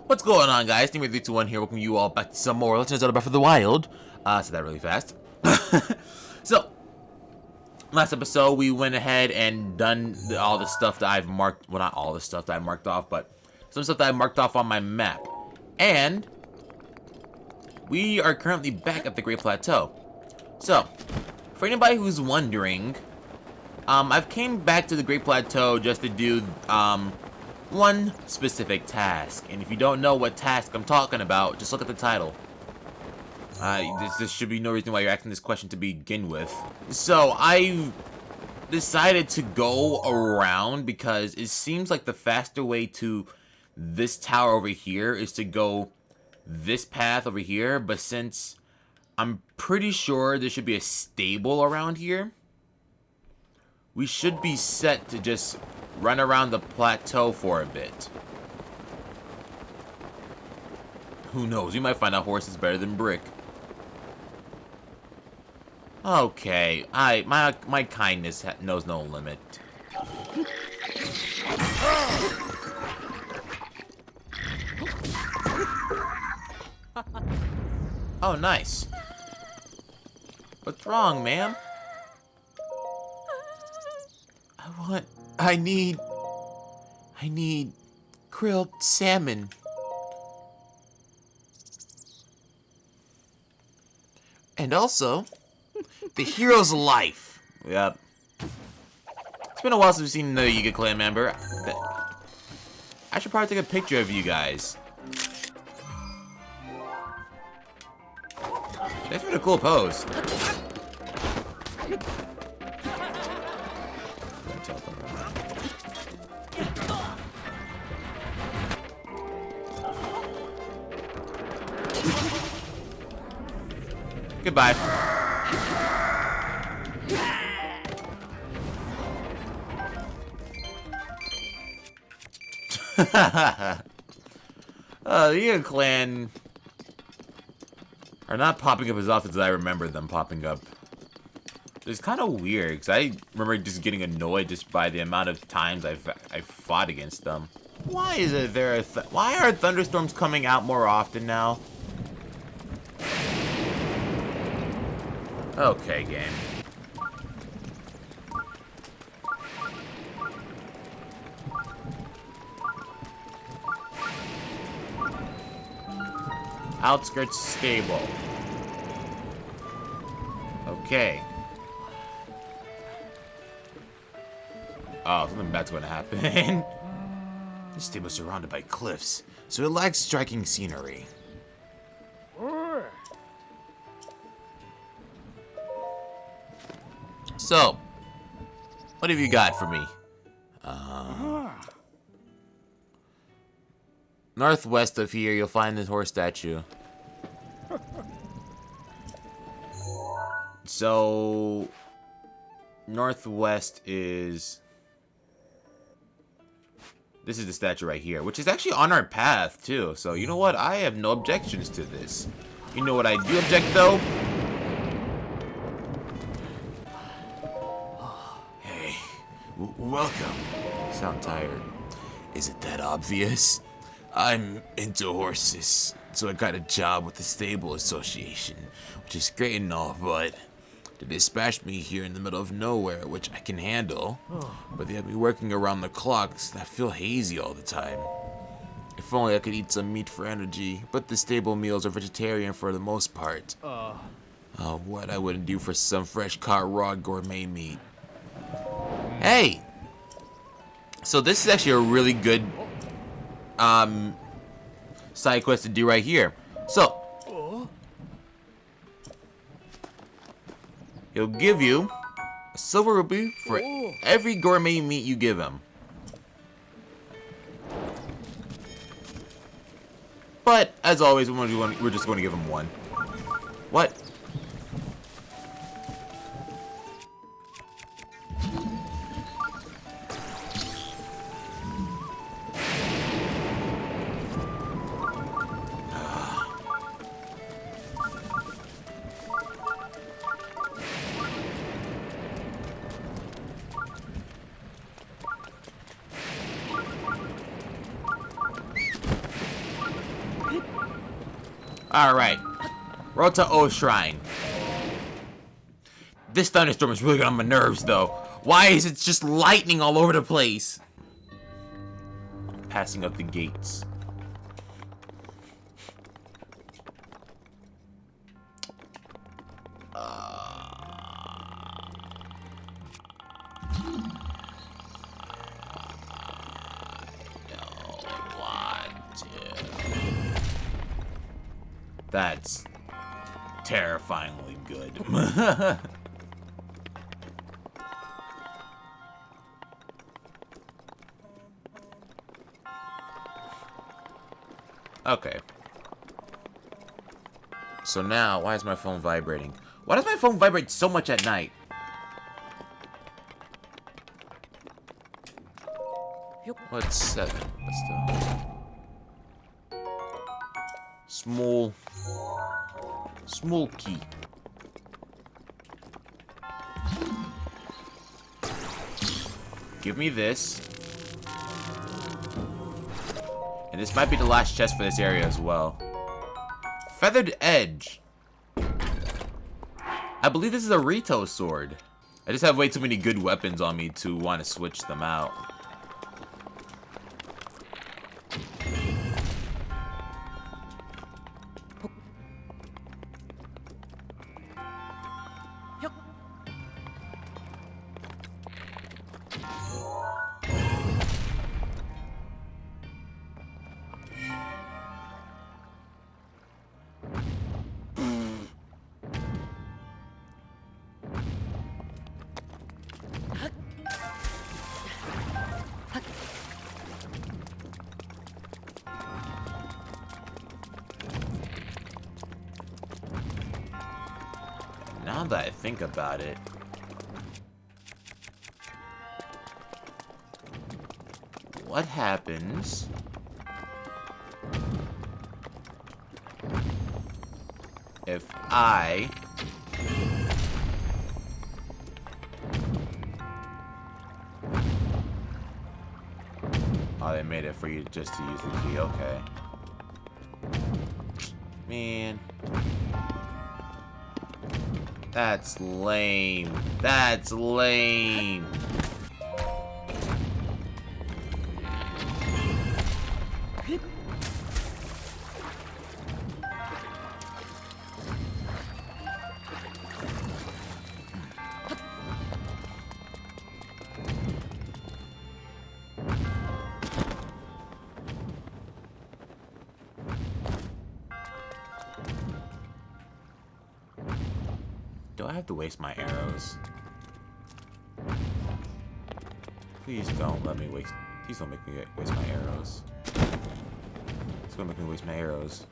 What's going on, guys? Team 321 here, welcome you all back to some more Legend of Zelda Breath of the Wild. Said that really fast. So, last episode we went ahead and done all the stuff that I've marked, well, not all the stuff that I marked off, but some stuff that I marked off on my map. And we are currently back at the Great Plateau. So, for anybody who's wondering, I've came back to the Great Plateau just to do, one specific task, and if you don't know what task I'm talking about, just look at the title. This should be no reason why you're asking this question to begin with. So I've decided to go around because it seems like the faster way to this tower over here is to go this path over here, but since I'm pretty sure there should be a stable around here, we should be set to just run around the plateau for a bit. Who knows? We might find out horse is better than brick. Okay, my kindness knows no limit. Oh, nice. What's wrong, ma'am? I need grilled salmon. And also, the hero's life. Yep. It's been a while since we've seen another Yiga clan member. I should probably take a picture of you guys. That's been a cool pose. Goodbye. The Yiga clan are not popping up as often as I remember them popping up. It's kind of weird, because I remember just getting annoyed just by the amount of times I've fought against them. Why is it why are thunderstorms coming out more often now? Okay, game. Outskirts Stable. Okay. Oh, something bad's going to happen. This stable is surrounded by cliffs, so it lacks striking scenery. So, what have you got for me? Northwest of here, you'll find this horse statue. So, northwest is... This is the statue right here, which is actually on our path, too. So, you know what? I have no objections to this. You know what I do object, though? Welcome. Sound tired. Is it that obvious? I'm into horses, so I got a job with the Stable Association, which is great and all, but they dispatched me here in the middle of nowhere, which I can handle, but they have me working around the clock, so I feel hazy all the time. If only I could eat some meat for energy, but the stable meals are vegetarian for the most part. What I wouldn't do for some fresh caught raw gourmet meat. Hey! So this is actually a really good side quest to do right here. So he'll give you a silver rupee for every gourmet meat you give him. But as always, we're just going to give him one. What? Alright. Rota O Shrine. This thunderstorm is really getting on my nerves, though. Why is it just lightning all over the place? Passing up the gates. That's terrifyingly good. Okay. So now, why is my phone vibrating? Why does my phone vibrate so much at night? What's 7? But still. Small key. Give me this. And this might be the last chest for this area as well. Feathered edge. I believe this is a Rito sword. I just have way too many good weapons on me to want to switch them out. Now that I think about it, what happens if I oh, they made it for you just to use the key, okay. Man. That's lame. That's lame. Do I have to waste my arrows? Please don't let me waste. Please don't make me waste my arrows. It's gonna make me waste my arrows.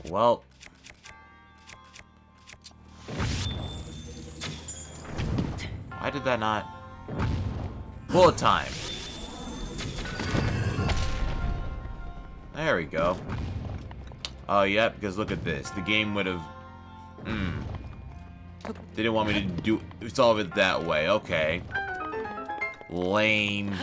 Well. Why did that not? Bullet time. There we go. Oh, yeah, because look at this. The game would have... They didn't want me to solve it that way. Okay. Lame.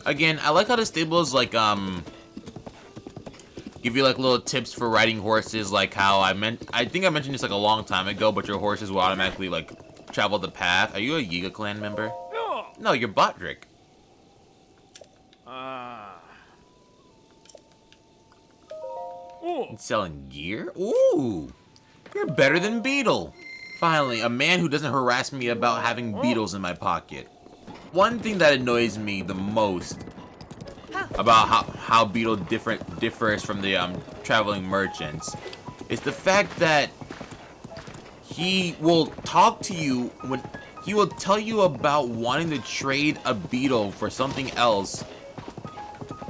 Again, I like how the stables, like, give you, like, little tips for riding horses, like how I think I mentioned this, like, a long time ago, but your horses will automatically, like, travel the path. Are you a Yiga clan member? No, you're Botdrick. And selling gear? Ooh! You're better than Beetle. Finally, a man who doesn't harass me about having beetles in my pocket. One thing that annoys me the most about how Beetle differs from the traveling merchants is the fact that he will talk to you when he will tell you about wanting to trade a beetle for something else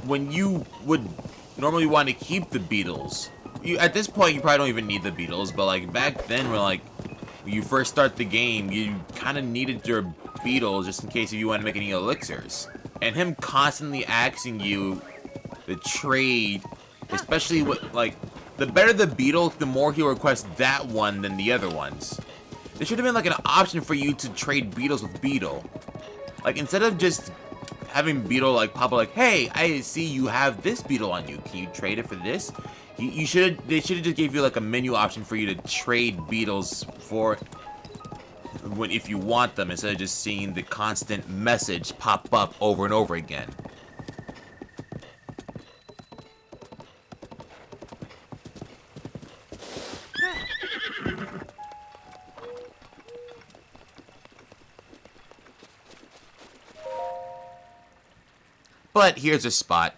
when you would normally want to keep the beetles. At this point, you probably don't even need the beetles, but like back then, when you first start the game, you kind of needed your beetles just in case if you want to make any elixirs. And him constantly asking you to trade, especially with like the better the beetle, the more he'll request that one than the other ones. there should have been like an option for you to trade beetles with Beetle. Like, instead of just having Beetle like pop up like, hey, I see you have this Beetle on you. Can you trade it for this? They should have just gave you like a menu option for you to trade beetles for if you want them, instead of just seeing the constant message pop up over and over again. But here's a spot.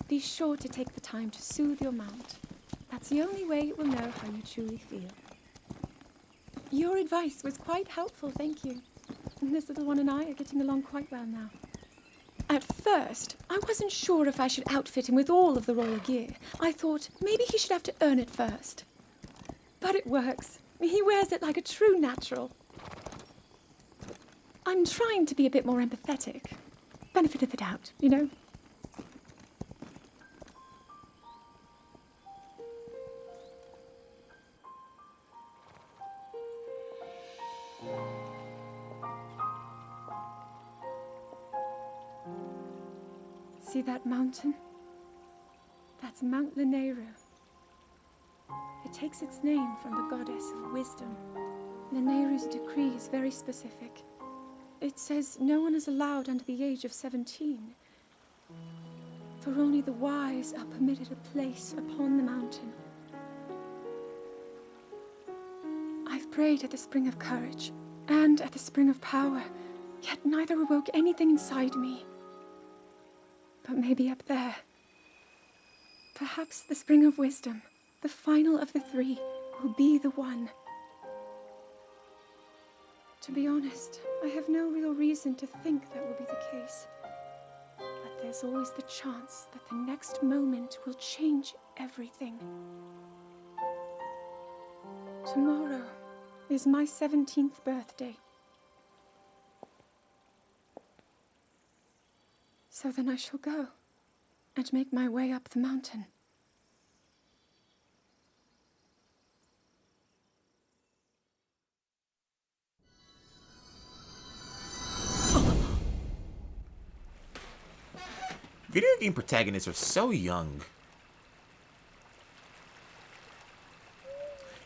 Be sure to take the time to soothe your mount. That's the only way it will know how you truly feel. Your advice was quite helpful, thank you. And this little one and I are getting along quite well now. At first, I wasn't sure if I should outfit him with all of the royal gear. I thought maybe he should have to earn it first. But it works. He wears it like a true natural. I'm trying to be a bit more empathetic. Benefit of the doubt, you know? See that mountain? That's Mount Lanayru. It takes its name from the goddess of wisdom. Lanayru's decree is very specific. It says no one is allowed under the age of 17. For only the wise are permitted a place upon the mountain. I've prayed at the Spring of Courage and at the Spring of Power, yet neither awoke anything inside me. But maybe up there. Perhaps the Spring of Wisdom, the final of the three, will be the one. To be honest, I have no real reason to think that will be the case. But there's always the chance that the next moment will change everything. Tomorrow is my 17th birthday. So then I shall go and make my way up the mountain. Video game protagonists are so young.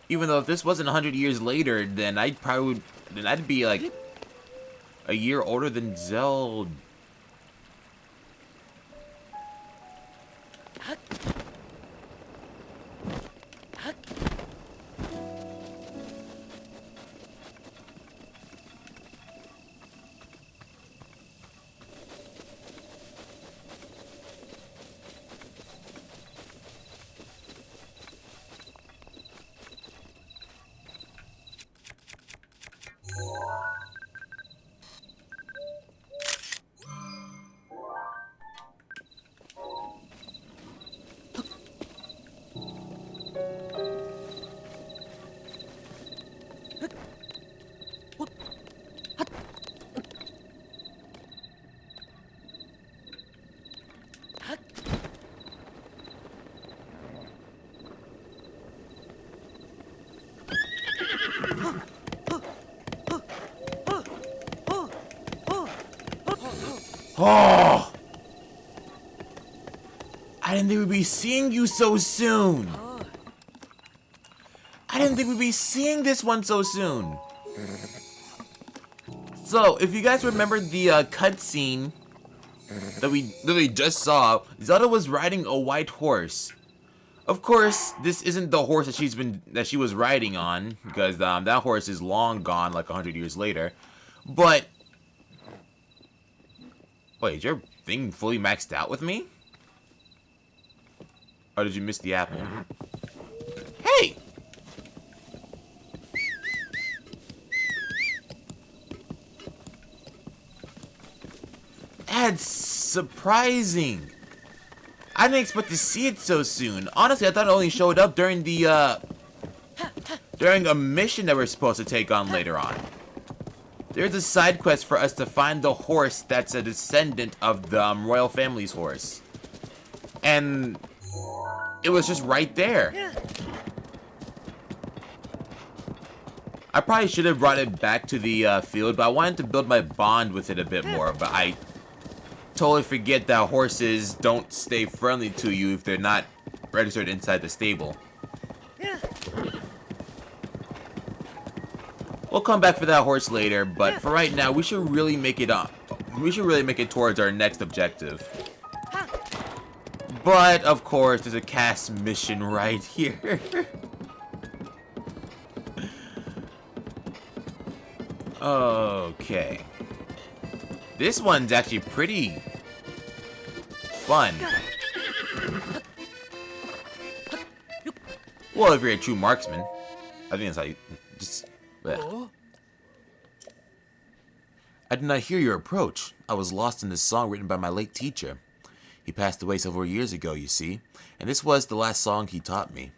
Even though if this wasn't 100 years later, then I'd be like a year older than Zelda. Oh! I didn't think we'd be seeing you so soon. I didn't think we'd be seeing this one so soon. So, if you guys remember the cutscene that we literally just saw, Zelda was riding a white horse. Of course, this isn't the horse that she was riding on, because that horse is long gone, like 100 years later. But wait, is your thing fully maxed out with me? Or did you miss the apple? That's surprising. I didn't expect to see it so soon. Honestly, I thought it only showed up during the, during a mission that we're supposed to take on later on. There's a side quest for us to find the horse that's a descendant of the royal family's horse. And it was just right there. I probably should have brought it back to the field, but I wanted to build my bond with it a bit more. But I totally forget that horses don't stay friendly to you if they're not registered inside the stable. We'll come back for that horse later, but for right now, we should really make it up. We should really make it towards our next objective. But of course, there's a cast mission right here. Okay. This one's actually pretty fun. Well, if you're a true marksman. I think that's how you just... bleh. I did not hear your approach. I was lost in this song written by my late teacher. He passed away several years ago, you see, and this was the last song he taught me.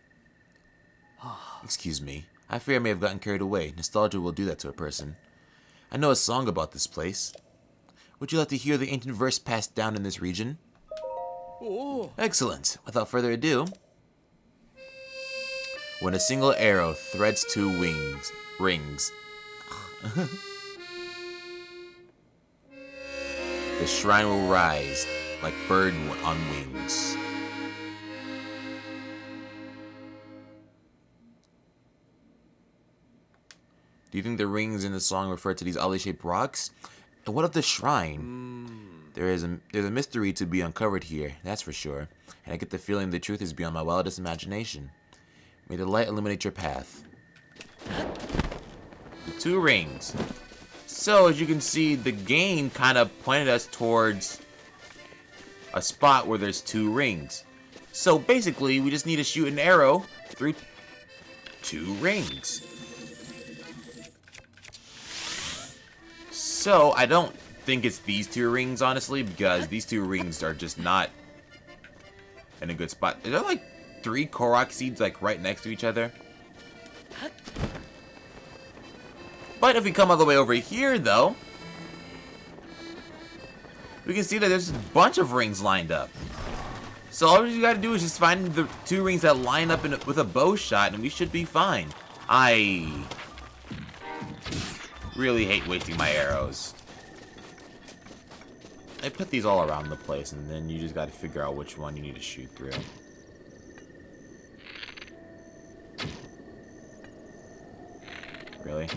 Excuse me. I fear I may have gotten carried away. Nostalgia will do that to a person. I know a song about this place. Would you like to hear the ancient verse passed down in this region? Excellent. Without further ado. When a single arrow threads two rings. The shrine will rise like bird on wings. Do you think the rings in the song refer to these oddly shaped rocks? And what of the shrine? There's a mystery to be uncovered here, that's for sure. And I get the feeling the truth is beyond my wildest imagination. May the light illuminate your path. The two rings. So, as you can see, the game kind of pointed us towards a spot where there's two rings. So, basically, we just need to shoot an arrow through two rings. So, I don't think it's these two rings, honestly, because these two rings are just not in a good spot. Is there like 3 Korok seeds like right next to each other? But if we come all the way over here, though, we can see that there's a bunch of rings lined up. So all you gotta do is just find the 2 rings that line up with a bow shot, and we should be fine. I really hate wasting my arrows. I put these all around the place, and then you just gotta figure out which one you need to shoot through. Really?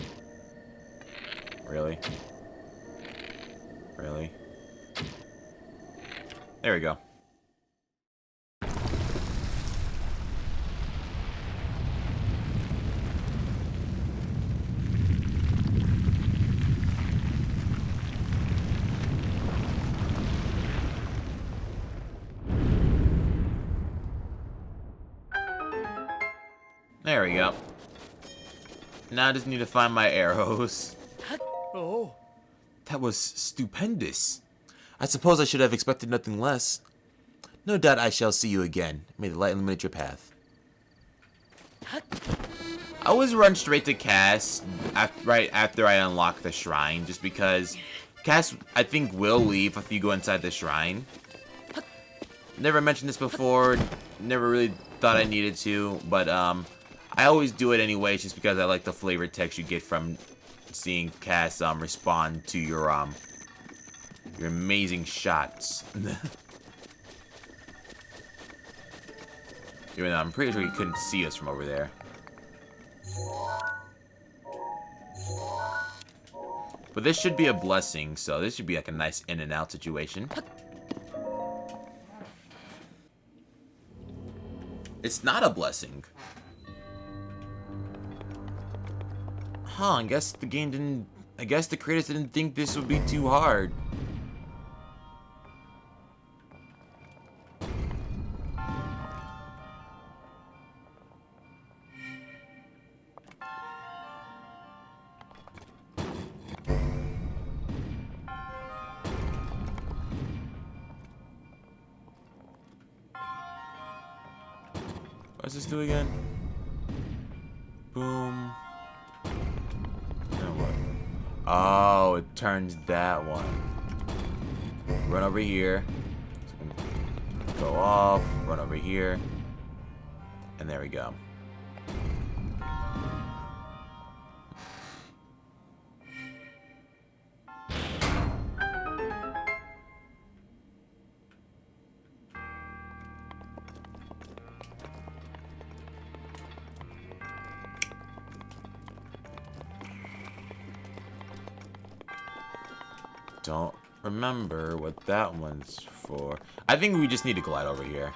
Really? Really? There we go. There we go. Now I just need to find my arrows. Oh. That was stupendous. I suppose I should have expected nothing less. No doubt I shall see you again. May the light illuminate your path. I always run straight to Cass right after I unlock the shrine, just because Cass, I think, will leave if you go inside the shrine. Never mentioned this before, never really thought I needed to, but I always do it anyways, just because I like the flavored text you get from seeing Cass respond to your amazing shots. Even though I'm pretty sure he couldn't see us from over there. But this should be a blessing, so this should be like a nice in and out situation. It's not a blessing. Huh, I guess the game didn't... I guess the creators didn't think this would be too hard. What's this do again? Boom. And what? Oh, it turns that one. Run over here. Go off. Run over here. And there we go. Don't remember what that one's for. I think we just need to glide over here.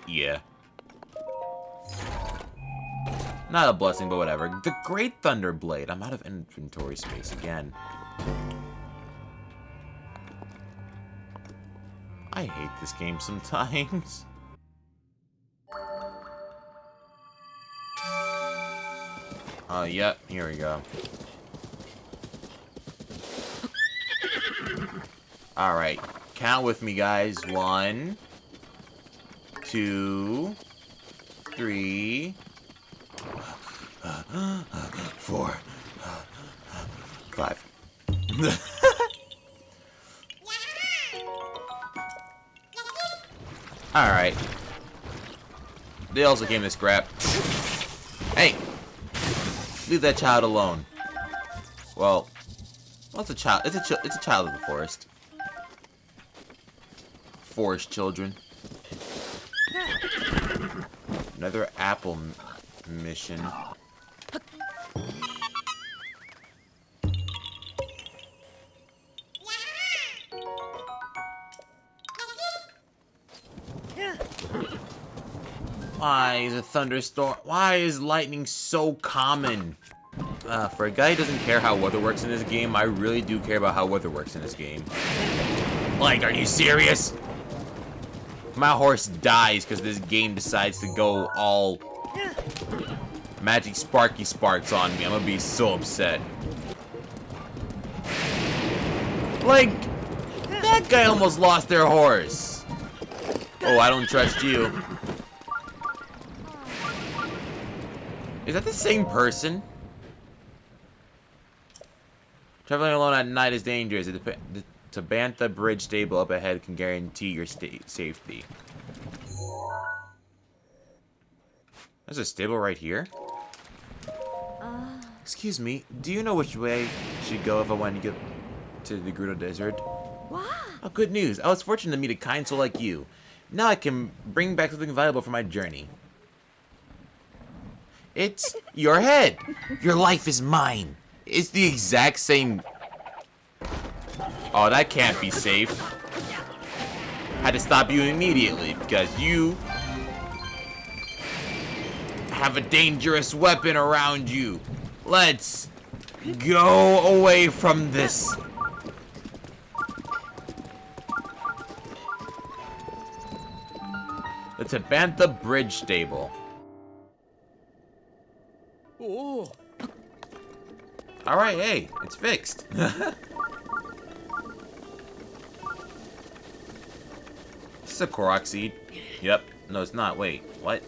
Yeah. Not a blessing, but whatever. The Great Thunder Blade. I'm out of inventory space again. I hate this game sometimes. Yep, here we go. Alright, count with me, guys. 1, 2, 3, 4, 5. Alright. They also came to scrap. Hey! Leave that child alone. Well, it's a child. It's a child of the forest. Forest children. Another apple mission. Why is a thunderstorm? Why is lightning so common? For a guy who doesn't care how weather works in this game, I really do care about how weather works in this game. Like, are you serious? My horse dies because this game decides to go all magic sparky sparks on me. I'm gonna be so upset. Like, that guy almost lost their horse. Oh, I don't trust you. Is that the same person? Traveling alone at night is dangerous. The Tabantha Bridge Stable up ahead can guarantee your safety. There's a stable right here? Excuse me, do you know which way I should go if I want to get to the Gerudo Desert? Wow. Oh, good news. I was fortunate to meet a kind soul like you. Now I can bring back something valuable for my journey. It's your head. Your life is mine. It's the exact same. Oh, that can't be safe. Had to stop you immediately because you have a dangerous weapon around you. Let's go away from this. The Tabantha Bridge Stable. Oh. Alright, hey, it's fixed. This is a Korok seed. Yep. No, it's not. Wait, what?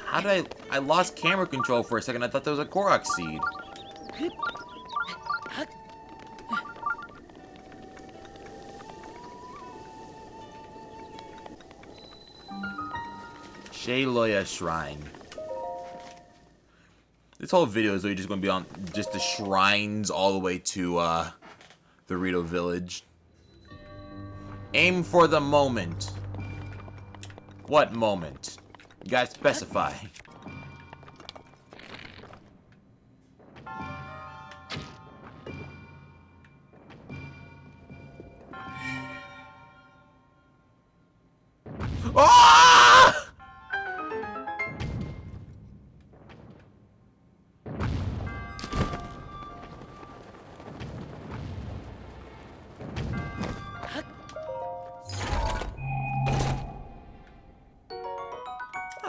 How did I lost camera control for a second. I thought that was a Korok seed. Shayloya Shrine. This whole video is really just going to be on just the shrines all the way to the Rito Village. Aim for the moment. What moment? You guys specify. Ah!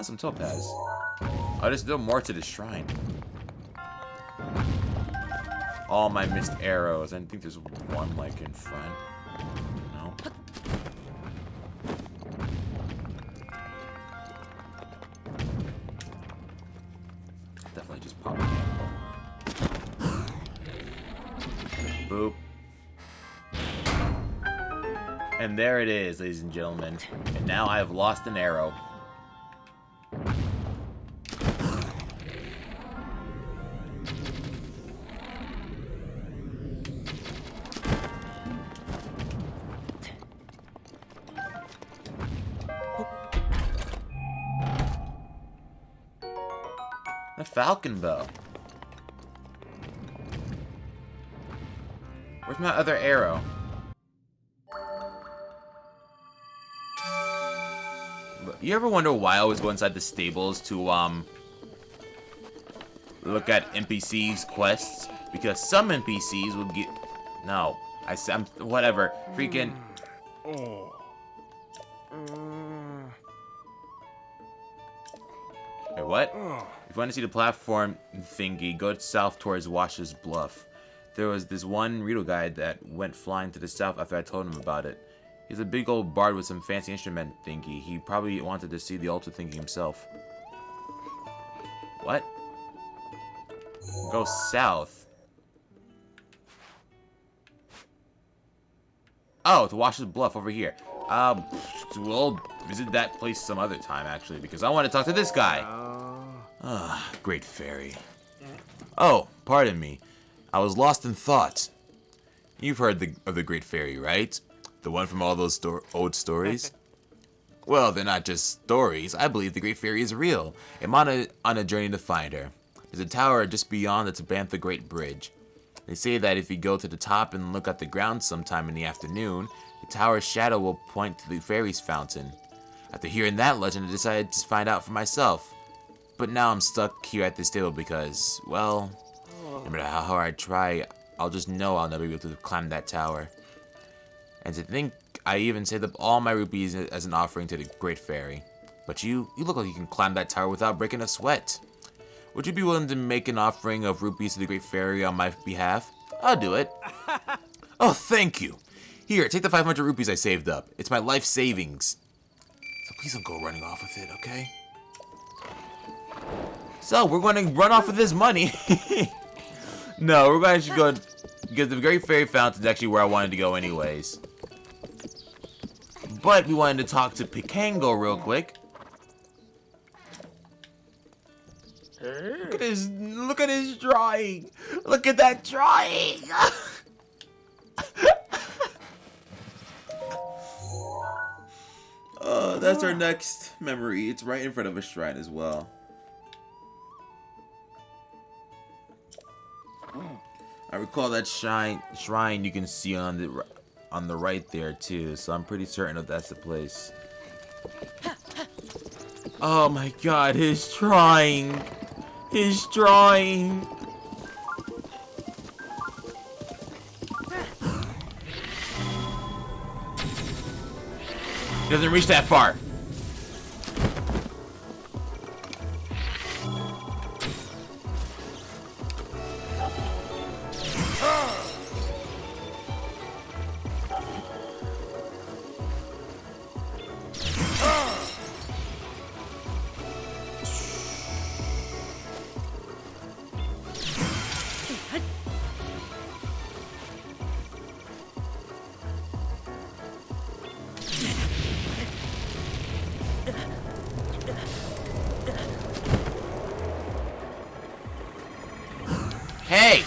Some topaz. Oh, there's still more to the shrine. all my missed arrows. I think there's one like in front. No. Definitely just pop it. Boop. And there it is, ladies and gentlemen. And now I have lost an arrow. A falcon bow. Where's my other arrow? You ever wonder why I always go inside the stables to look at NPCs' quests? Because some NPCs will get I'm whatever. Freaking Wait, what? If you want to see the platform thingy, go south towards Wash's Bluff. There was this one Rito guy that went flying to the south after I told him about it. He's a big old bard with some fancy instrument thingy. He probably wanted to see the altar thingy himself. What? Go south. Oh, to Wash's Bluff over here. We'll visit that place some other time, actually, because I want to talk to this guy. Great fairy. Oh, pardon me. I was lost in thought. You've heard of the Great Fairy, right? The one from all those old stories? Well, they're not just stories. I believe the Great Fairy is real. I'm on a journey to find her. There's a tower just beyond the Tabantha Great Bridge. They say that if you go to the top and look at the ground sometime in the afternoon, the tower's shadow will point to the fairy's fountain. After hearing that legend, I decided to find out for myself. But now I'm stuck here at this table because, well, no matter how hard I try, I'll just know I'll never be able to climb that tower. And to think, I even saved up all my rupees as an offering to the Great Fairy. But you look like you can climb that tower without breaking a sweat. Would you be willing to make an offering of rupees to the Great Fairy on my behalf? I'll do it. Oh, thank you. Here, take the 500 rupees I saved up. It's my life savings. So please don't go running off with it, okay? So, we're going to run off with this money. No, we're going to go... Because the Great Fairy Fountain is actually where I wanted to go anyways. But we wanted to talk to Pikango real quick. Look at his drawing. Look at that drawing. That's our next memory. It's right in front of a shrine as well. I recall that shrine you can see on the right there too, so I'm pretty certain that that's the place. Oh my god, his drawing! His drawing! He doesn't reach that far. Hey!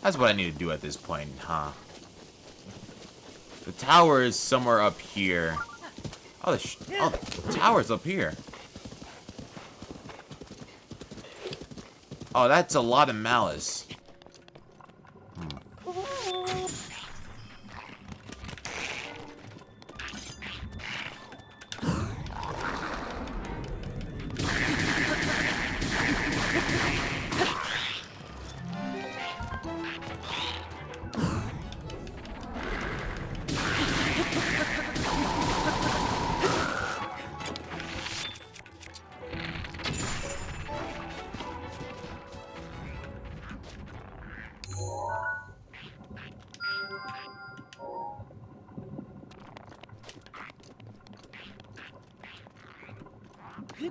That's what I need to do at this point, huh? The tower is somewhere up here. Oh, the tower's up here. Oh, that's a lot of malice. Oh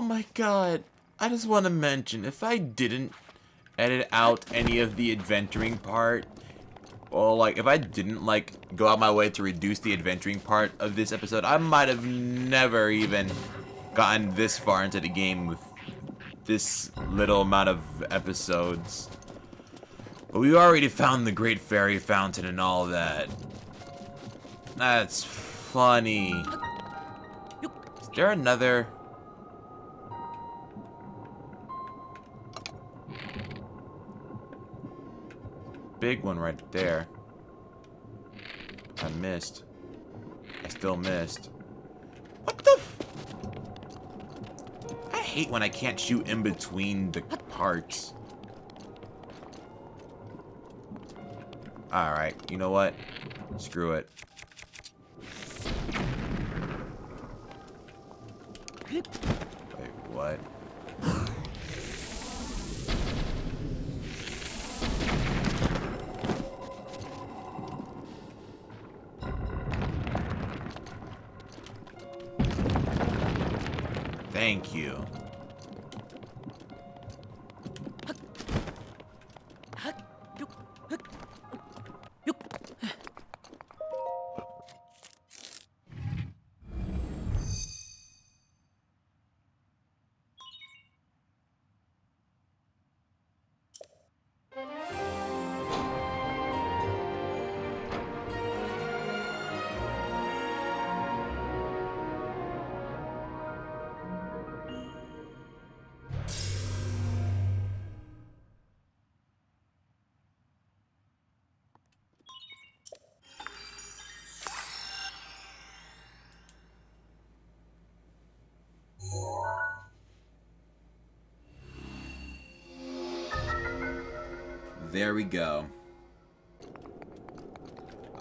my god. I just want to mention, if I didn't edit out any of the adventuring part, or like if I didn't like go out my way to reduce the adventuring part of this episode, I might have never even gotten this far into the game with this little amount of episodes. But we already found the Great Fairy Fountain and all that. That's funny. Is there another... big one right there? I missed. I still missed. What the f... I hate when I can't shoot in between the parts. Alright, you know what? Screw it. Wait, what? Thank you. There we go.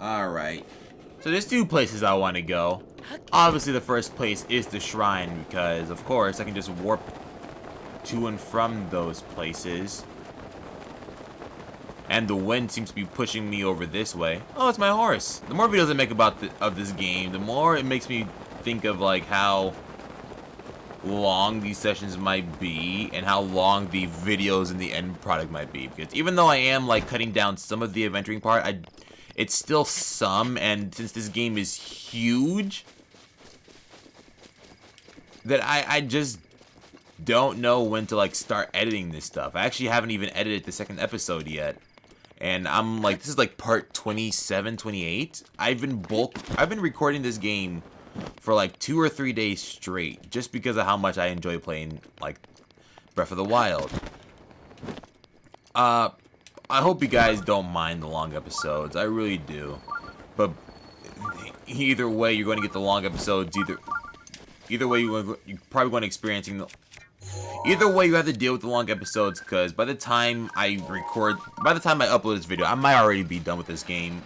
Alright. So there's two places I want to go. Obviously the first place is the shrine because, of course, I can just warp to and from those places. And the wind seems to be pushing me over this way. Oh, it's my horse. The more videos I make about this game, the more it makes me think of like how long these sessions might be and how long the videos and the end product might be, because even though I am like cutting down some of the adventuring part, it's still some, and since this game is huge, that I just don't know when to like start editing this stuff. I actually haven't even edited the second episode yet, and I'm like, this is like part 27, 28. I've been recording this game for like 2 or 3 days straight, just because of how much I enjoy playing like Breath of the Wild. I hope you guys don't mind the long episodes. I really do. But either way, you're going to get the long episodes. Either way, you're probably going to experiencing the. Either way, you have to deal with the long episodes, because by the time I upload this video, I might already be done with this game.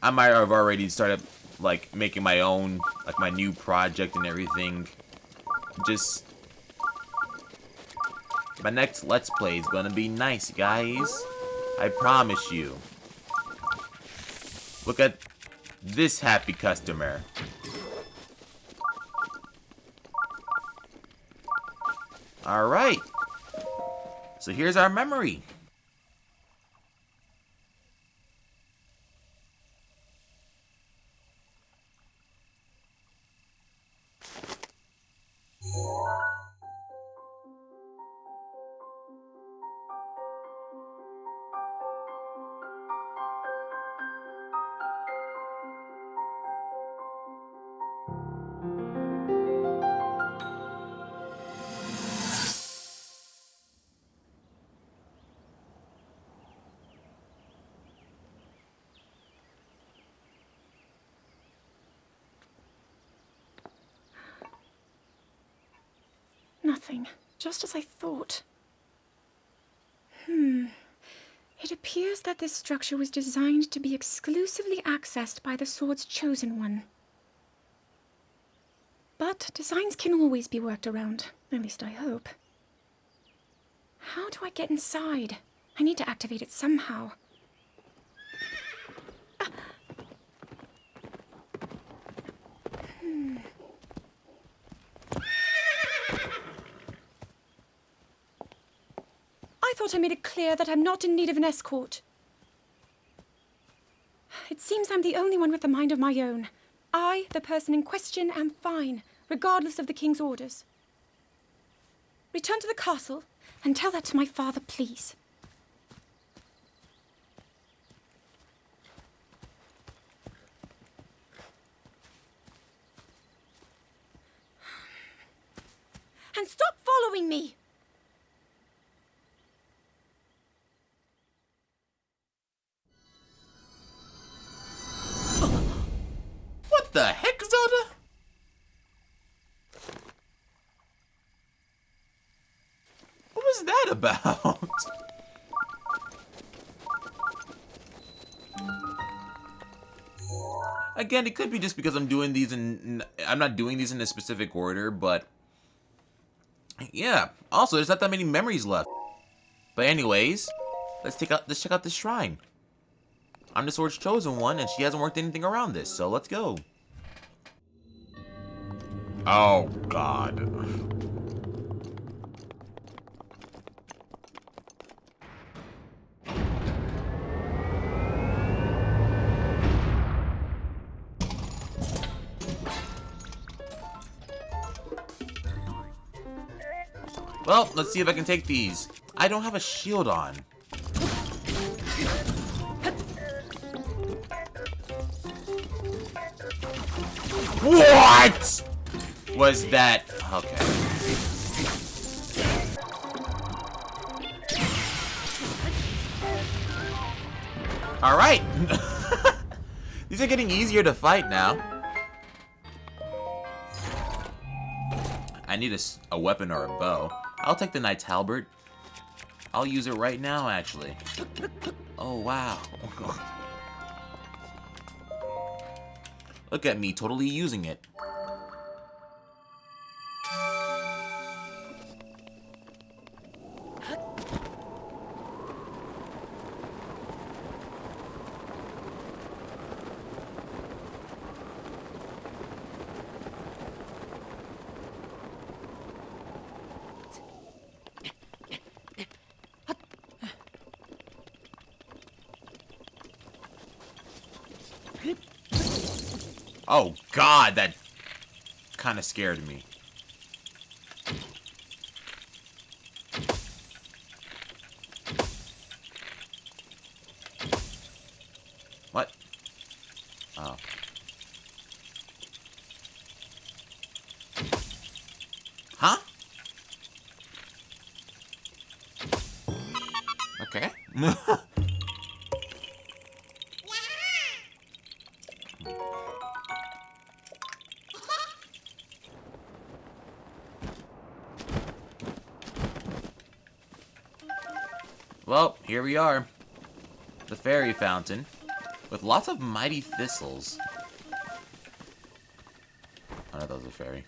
I might have already started like making my own, like my new project and everything. Just my next Let's Play is gonna be nice, guys. I promise you. Look at this happy customer. Alright. So here's our memory. Nothing. Just as I thought. It appears that this structure was designed to be exclusively accessed by the sword's chosen one. But designs can always be worked around. At least I hope. How do I get inside? I need to activate it somehow. I thought I made it clear that I'm not in need of an escort. It seems I'm the only one with a mind of my own. I, the person in question, am fine, regardless of the king's orders. Return to the castle and tell that to my father, please. And stop following me! What the heck, Zelda? What was that about? Again, it could be just because I'm doing these I'm not doing these in a specific order, but yeah. Also, there's not that many memories left. But anyways, let's check out this shrine. I'm the sword's chosen one, and she hasn't worked anything around this, so let's go. Oh God. Well, let's see if I can take these. I don't have a shield on. What was that? Okay. All right. These are getting easier to fight now. I need a weapon or a bow. I'll take the knight's halberd. I'll use it right now, actually. Oh, wow. Look at me, totally using it. Oh God, that kind of scared me. What? Oh. Huh? Okay. Well, here we are. The fairy fountain. With lots of mighty thistles. Oh, no, that was a fairy.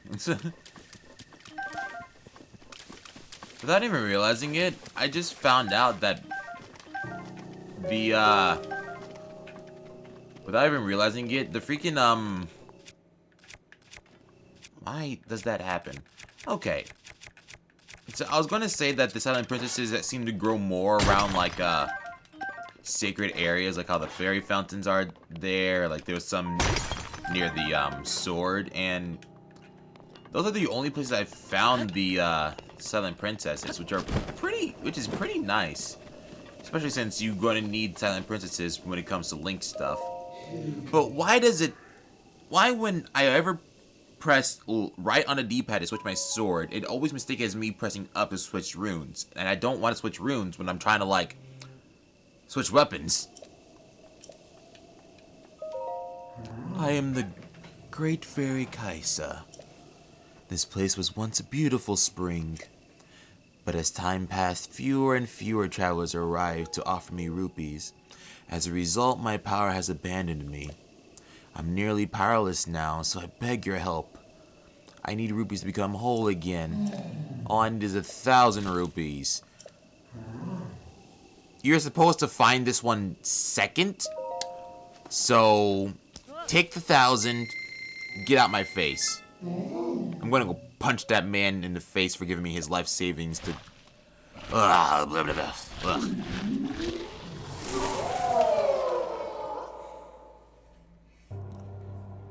Without even realizing it, I just found out that the, without even realizing it, the freaking, why does that happen? Okay. So I was gonna say that the silent princesses that seem to grow more around, like, sacred areas, like how the fairy fountains are there, like there was some near the, sword, and those are the only places I've found the, silent princesses, which is pretty nice. Especially since you're going to need silent princesses when it comes to Link stuff. But why when I ever press right on the D-pad to switch my sword, it always mistakes as me pressing up to switch runes. And I don't want to switch runes when I'm trying to, like, switch weapons. I am the Great Fairy Kaisa. This place was once a beautiful spring. But as time passed, fewer and fewer travelers arrived to offer me rupees. As a result, my power has abandoned me. I'm nearly powerless now, so I beg your help. I need rupees to become whole again. All I need is 1,000 rupees. You're supposed to find this one second. So, take the 1,000. Get out my face. I'm gonna go punch that man in the face for giving me his life savings to... Blah, blah, blah, blah.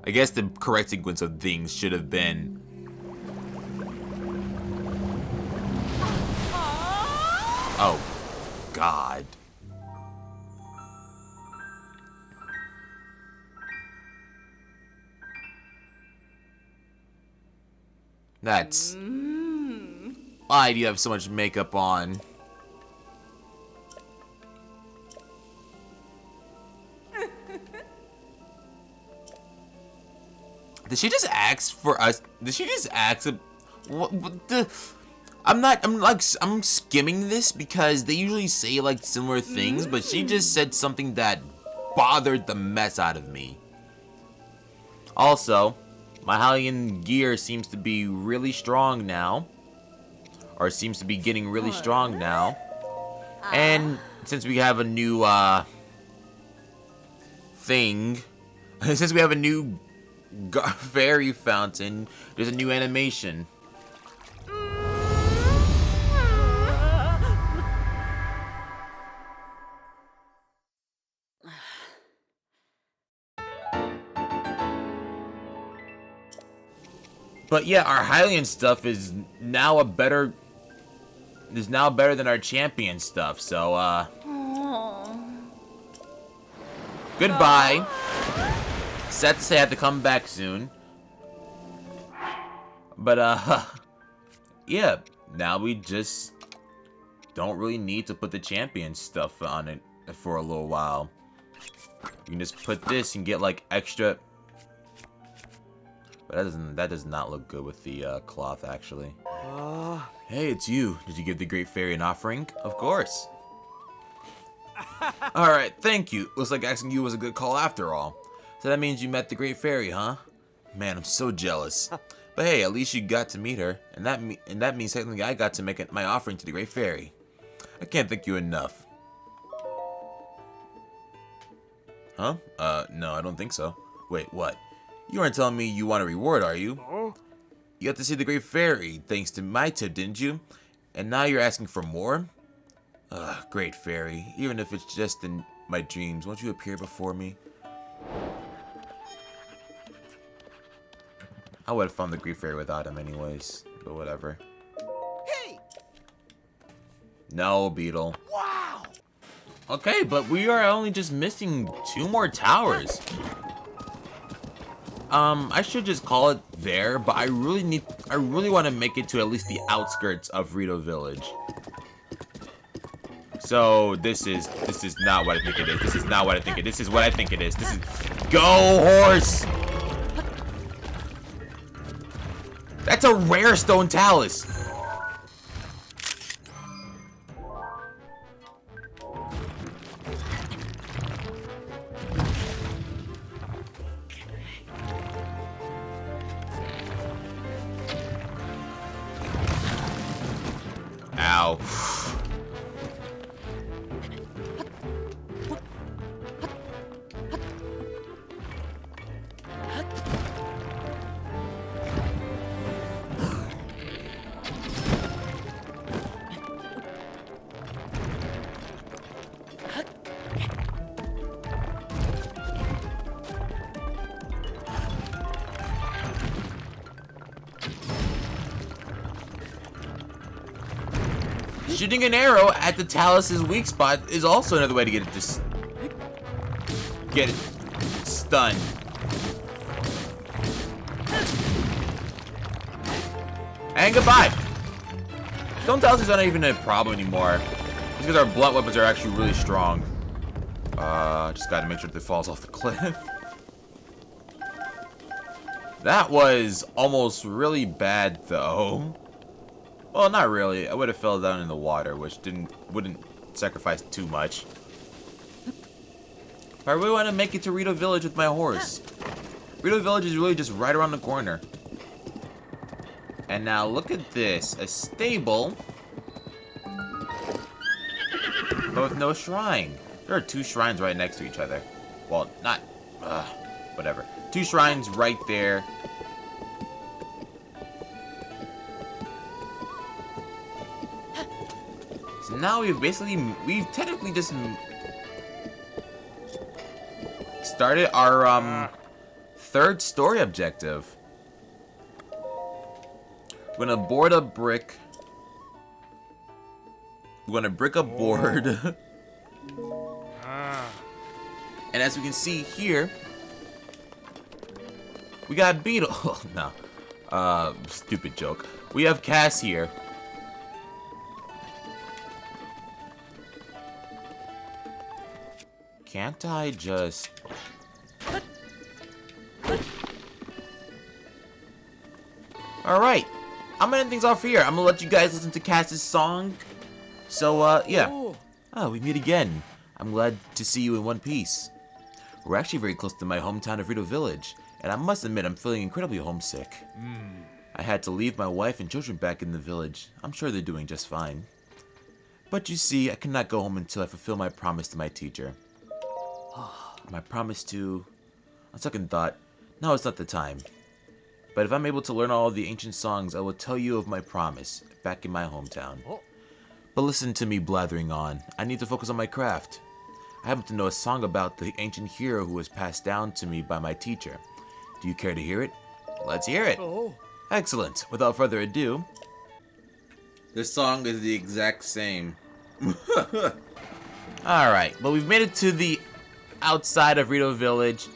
I guess the correct sequence of things should have been... Oh, God. That's... Why do you have so much makeup on? Did she just ask for us? Did she just ask? What the? I'm skimming this because they usually say like similar things, but she just said something that bothered the mess out of me. Also, my Hylian gear seems to be really strong now. Or seems to be getting really strong now. And since we have a new thing, since we have a new fairy fountain, there's a new animation. But yeah, our Hylian stuff is now better than our champion stuff, so goodbye. Sad to say I have to come back soon. But yeah, now we just don't really need to put the champion stuff on it for a little while. You can just put this and get like extra. But that does not look good with the cloth, actually. Hey, it's you. Did you give the Great Fairy an offering? Of course. Alright, thank you. Looks like asking you was a good call after all. So that means you met the Great Fairy, huh? Man, I'm so jealous. But hey, at least you got to meet her. And that means technically I got to make my offering to the Great Fairy. I can't thank you enough. Huh? No, I don't think so. Wait, what? You aren't telling me you want a reward, are you? You got to see the Great Fairy, thanks to my tip, didn't you? And now you're asking for more? Ugh, Great Fairy. Even if it's just in my dreams, won't you appear before me? I would have found the Great Fairy without him anyways, but whatever. Hey! No, Beetle. Wow! Okay, but we are only just missing 2 more towers. I should just call it there, but I really want to make it to at least the outskirts of Rito Village. So this is not what I think it is. This is not what I think it is. This is what I think it is. This is go horse. That's a rare stone talus. Ow. Shooting an arrow at the talus's weak spot is also another way to get it stunned. And goodbye. Stone taluses aren't even a problem anymore. It's because our blunt weapons are actually really strong. Just gotta make sure that it falls off the cliff. That was almost really bad though. Well, not really. I would have fell down in the water, which wouldn't sacrifice too much. But I really want to make it to Rito Village with my horse. Rito Village is really just right around the corner. And now look at this. A stable but with no shrine. There are 2 shrines right next to each other. Well, not... whatever. 2 shrines right there. So now we've technically just started our, 3rd story objective. We're gonna board a brick. We're gonna brick a board. And as we can see here, we got Beetle. Oh, no. Stupid joke. We have Cass here. Can't I just... Alright. I'm gonna end things off here. I'm gonna let you guys listen to Cass's song. So, yeah. Oh, we meet again. I'm glad to see you in one piece. We're actually very close to my hometown of Rito Village, and I must admit I'm feeling incredibly homesick. I had to leave my wife and children back in the village. I'm sure they're doing just fine. But you see, I cannot go home until I fulfill my promise to my teacher. My promise to... On second thought, now is not the time. But if I'm able to learn all of the ancient songs, I will tell you of my promise, back in my hometown. But listen to me blathering on. I need to focus on my craft. I happen to know a song about the ancient hero who was passed down to me by my teacher. Do you care to hear it? Let's hear it. Excellent. Without further ado, this song is the exact same. Alright, well, we've made it to the outside of Rito Village.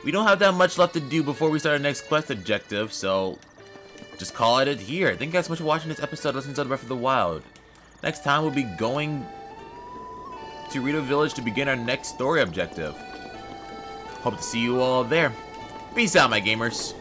We don't have that much left to do before we start our next quest objective, so just call it here. Thank you guys so much for watching this episode of Legends of Breath of the Wild. Next time, we'll be going to Rito Village to begin our next story objective. Hope to see you all there. Peace out, my gamers.